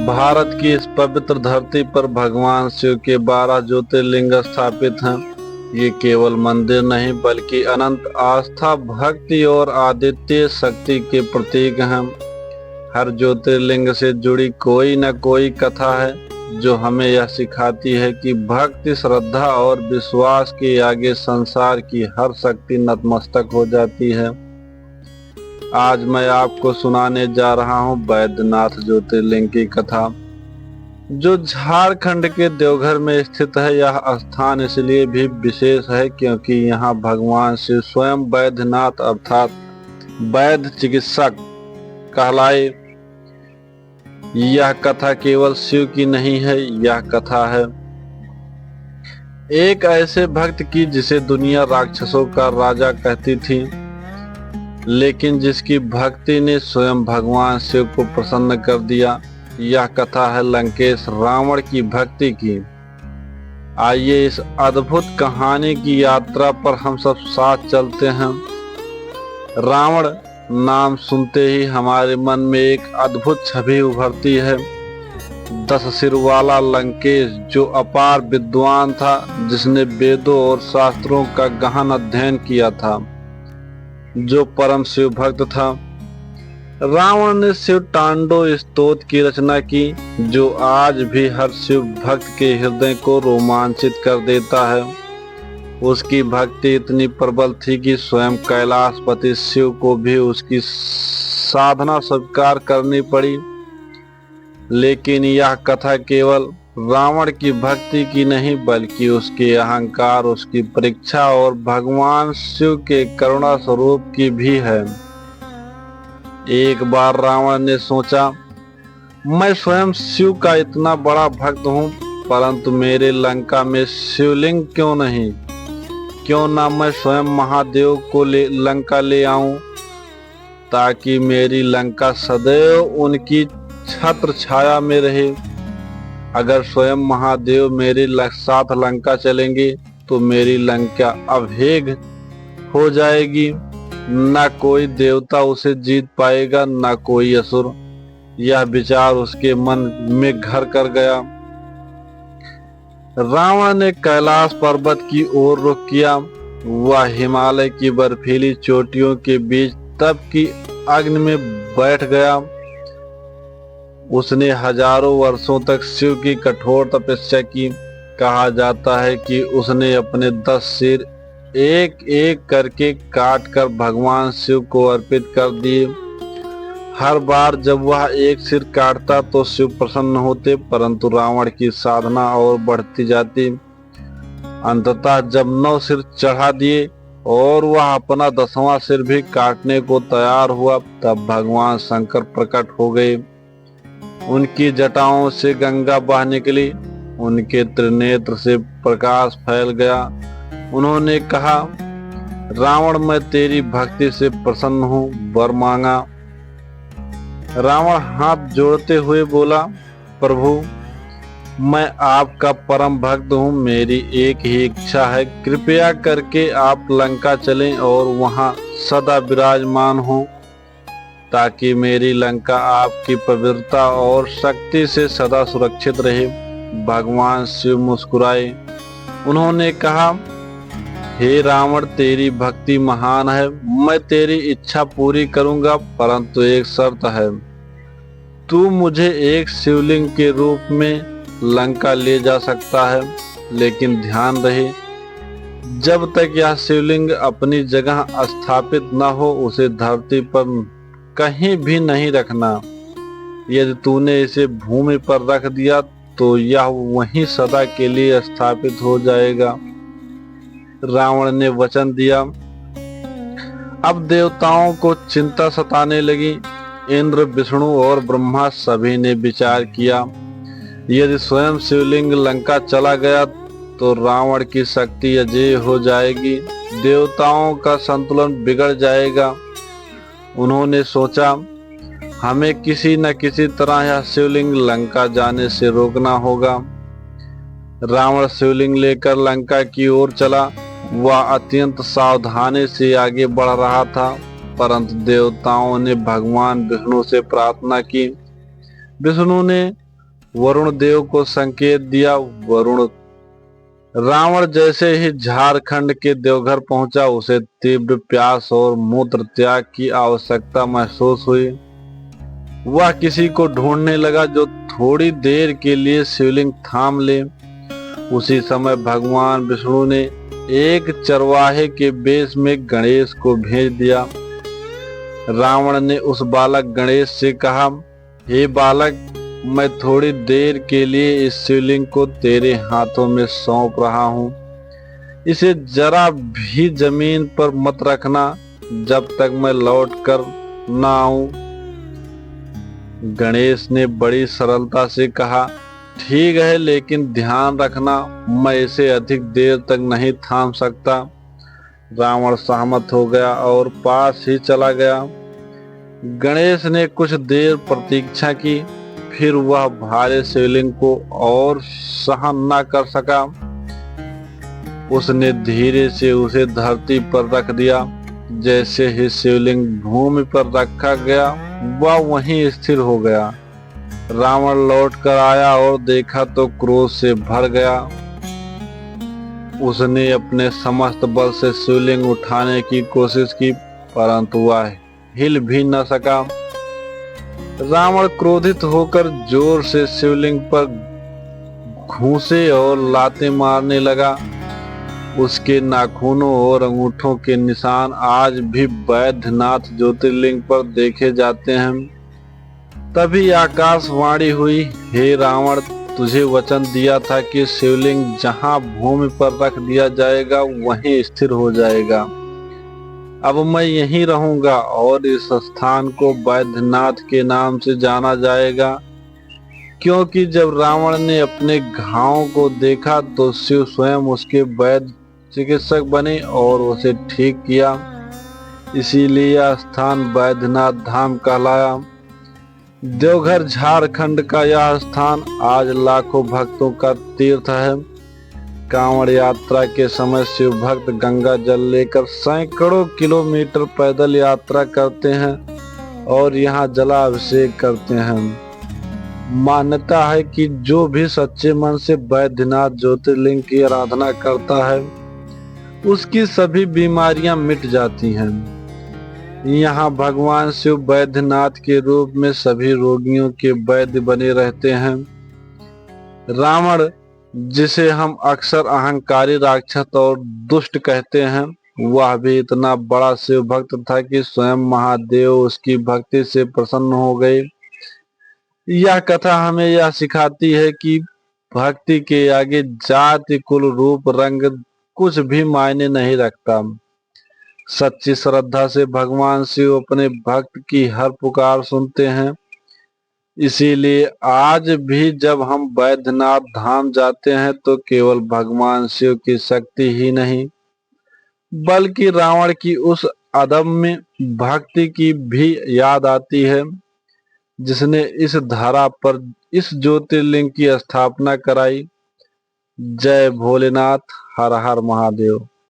भारत की इस पवित्र धरती पर भगवान शिव के 12 ज्योतिर्लिंग स्थापित हैं। ये केवल मंदिर नहीं बल्कि अनंत आस्था, भक्ति और आदित्य शक्ति के प्रतीक हैं। हर ज्योतिर्लिंग से जुड़ी कोई न कोई कथा है जो हमें यह सिखाती है कि भक्ति, श्रद्धा और विश्वास के आगे संसार की हर शक्ति नतमस्तक हो जाती है। आज मैं आपको सुनाने जा रहा हूँ बैद्यनाथ ज्योतिर्लिंग की कथा, जो झारखंड के देवघर में स्थित है। यह स्थान इसलिए भी विशेष है क्योंकि यहाँ भगवान शिव स्वयं बैद्यनाथ अर्थात वैद्य चिकित्सक कहलाए। यह कथा केवल शिव की नहीं है, यह कथा है एक ऐसे भक्त की जिसे दुनिया राक्षसों का राजा कहती थी, लेकिन जिसकी भक्ति ने स्वयं भगवान शिव को प्रसन्न कर दिया। यह कथा है लंकेश रावण की भक्ति की। आइए इस अद्भुत कहानी की यात्रा पर हम सब साथ चलते हैं। रावण नाम सुनते ही हमारे मन में एक अद्भुत छवि उभरती है। 10 सिर वाला लंकेश, जो अपार विद्वान था, जिसने वेदों और शास्त्रों का गहन अध्ययन किया था, जो परम शिव भक्त था। रावण ने शिव तांडव स्तोत्र की रचना की, जो आज भी हर शिव भक्त के हृदय को रोमांचित कर देता है। उसकी भक्ति इतनी प्रबल थी कि स्वयं कैलाशपति शिव को भी उसकी साधना स्वीकार करनी पड़ी। लेकिन यह कथा केवल रावण की भक्ति की नहीं बल्कि उसके अहंकार, उसकी परीक्षा और भगवान शिव के करुणा स्वरूप की भी है। एक बार रावण ने सोचा, मैं स्वयं शिव का इतना बड़ा भक्त हूँ, परंतु मेरे लंका में शिवलिंग क्यों नहीं? क्यों ना मैं स्वयं महादेव को लंका ले आऊं, ताकि मेरी लंका सदैव उनकी छत्र छाया में रहे। अगर स्वयं महादेव मेरे साथ लंका चलेंगे तो मेरी लंका अभेद हो जाएगी। न कोई देवता उसे जीत पाएगा, न कोई असुर। यह विचार उसके मन में घर कर गया। रावण ने कैलाश पर्वत की ओर रुख किया। वह हिमालय की बर्फीली चोटियों के बीच तप की अग्नि में बैठ गया। उसने हजारों वर्षों तक शिव की कठोर तपस्या की। कहा जाता है कि उसने अपने 10 सिर एक एक करके काट कर भगवान शिव को अर्पित कर दिए। हर बार जब वह एक सिर काटता तो शिव प्रसन्न होते, परंतु रावण की साधना और बढ़ती जाती। अंततः जब 9 सिर चढ़ा दिए और वह अपना 10वां सिर भी काटने को तैयार हुआ, तब भगवान शंकर प्रकट हो गए। उनकी जटाओं से गंगा बह निकली, उनके त्रिनेत्र से प्रकाश फैल गया। उन्होंने कहा, रावण, मैं तेरी भक्ति से प्रसन्न हूँ, वर मांगा। रावण हाथ जोड़ते हुए बोला, प्रभु, मैं आपका परम भक्त हूँ। मेरी एक ही इच्छा है, कृपया करके आप लंका चलें और वहाँ सदा विराजमान हों, ताकि मेरी लंका आपकी पवित्रता और शक्ति से सदा सुरक्षित रहे। भगवान शिव मुस्कुराए। उन्होंने कहा, हे रावण, तेरी भक्ति महान है, मैं तेरी इच्छा पूरी करूंगा, परंतु एक शर्त है। तू मुझे एक शिवलिंग के रूप में लंका ले जा सकता है, लेकिन ध्यान रहे, जब तक यह शिवलिंग अपनी जगह स्थापित न हो उसे धरती पर कहीं भी नहीं रखना। यदि तूने इसे भूमि पर रख दिया तो यह वहीं सदा के लिए स्थापित हो जाएगा। रावण ने वचन दिया। अब देवताओं को चिंता सताने लगी। इंद्र, विष्णु और ब्रह्मा सभी ने विचार किया, यदि स्वयं शिवलिंग लंका चला गया तो रावण की शक्ति अजेय हो जाएगी, देवताओं का संतुलन बिगड़ जाएगा। उन्होंने सोचा, हमें किसी न किसी तरह यह शिवलिंग लंका जाने से रोकना होगा। रावण शिवलिंग लेकर लंका की ओर चला। वह अत्यंत सावधानी से आगे बढ़ रहा था, परंतु देवताओं ने भगवान विष्णु से प्रार्थना की। विष्णु ने वरुण देव को संकेत दिया। वरुण रावण जैसे ही झारखंड के देवघर पहुंचा, उसे तीव्र प्यास और मूत्र त्याग की आवश्यकता महसूस हुई। वह किसी को ढूंढने लगा जो थोड़ी देर के लिए शिवलिंग थाम ले। उसी समय भगवान विष्णु ने एक चरवाहे के वेश में गणेश को भेज दिया। रावण ने उस बालक गणेश से कहा, हे बालक, मैं थोड़ी देर के लिए इस शिवलिंग को तेरे हाथों में सौंप रहा हूँ। इसे जरा भी जमीन पर मत रखना जब तक मैं लौट कर न आऊं। गणेश ने बड़ी सरलता से कहा, ठीक है, लेकिन ध्यान रखना, मैं इसे अधिक देर तक नहीं थाम सकता। रावण सहमत हो गया और पास ही चला गया। गणेश ने कुछ देर प्रतीक्षा की, फिर वह भारी शिवलिंग को और सहन न कर सका। उसने धीरे से उसे धरती पर रख दिया। जैसे ही शिवलिंग भूमि पर रखा गया, वह वहीं स्थिर हो गया। रावण लौट कर आया और देखा तो क्रोध से भर गया। उसने अपने समस्त बल से शिवलिंग उठाने की कोशिश की, परंतु वह हिल भी न सका। रावण क्रोधित होकर जोर से शिवलिंग पर घूंसे और लातें मारने लगा। उसके नाखूनों और अंगूठों के निशान आज भी बैद्यनाथ ज्योतिर्लिंग पर देखे जाते हैं। तभी आकाशवाणी हुई, हे रावण, तुझे वचन दिया था कि शिवलिंग जहां भूमि पर रख दिया जाएगा वहीं स्थिर हो जाएगा। अब मैं यहीं रहूंगा और इस स्थान को बैद्यनाथ के नाम से जाना जाएगा, क्योंकि जब रावण ने अपने घावों को देखा तो शिव स्वयं उसके वैद्य चिकित्सक बने और उसे ठीक किया। इसीलिए यह स्थान बैद्यनाथ धाम कहलाया। देवघर झारखंड का यह स्थान आज लाखों भक्तों का तीर्थ है। कांवड़ यात्रा के समय शिव भक्त गंगा जल लेकर सैकड़ों किलोमीटर पैदल यात्रा करते हैं और यहाँ जलाभिषेक करते हैं। मान्यता है कि जो भी सच्चे मन से बैद्यनाथ ज्योतिर्लिंग की आराधना करता है, उसकी सभी बीमारियां मिट जाती हैं। यहाँ भगवान शिव बैद्यनाथ के रूप में सभी रोगियों के वैद्य बने रहते हैं। रावण, जिसे हम अक्सर अहंकारी, राक्षस और दुष्ट कहते हैं, वह भी इतना बड़ा शिव भक्त था कि स्वयं महादेव उसकी भक्ति से प्रसन्न हो गए। यह कथा हमें यह सिखाती है कि भक्ति के आगे जाति, कुल, रूप, रंग कुछ भी मायने नहीं रखता। सच्ची श्रद्धा से भगवान शिव अपने भक्त की हर पुकार सुनते हैं। इसीलिए आज भी जब हम बैद्यनाथ धाम जाते हैं तो केवल भगवान शिव की शक्ति ही नहीं, बल्कि रावण की उस अदम्य भक्ति की भी याद आती है, जिसने इस धरा पर इस ज्योतिर्लिंग की स्थापना कराई। जय भोलेनाथ, हर हर महादेव।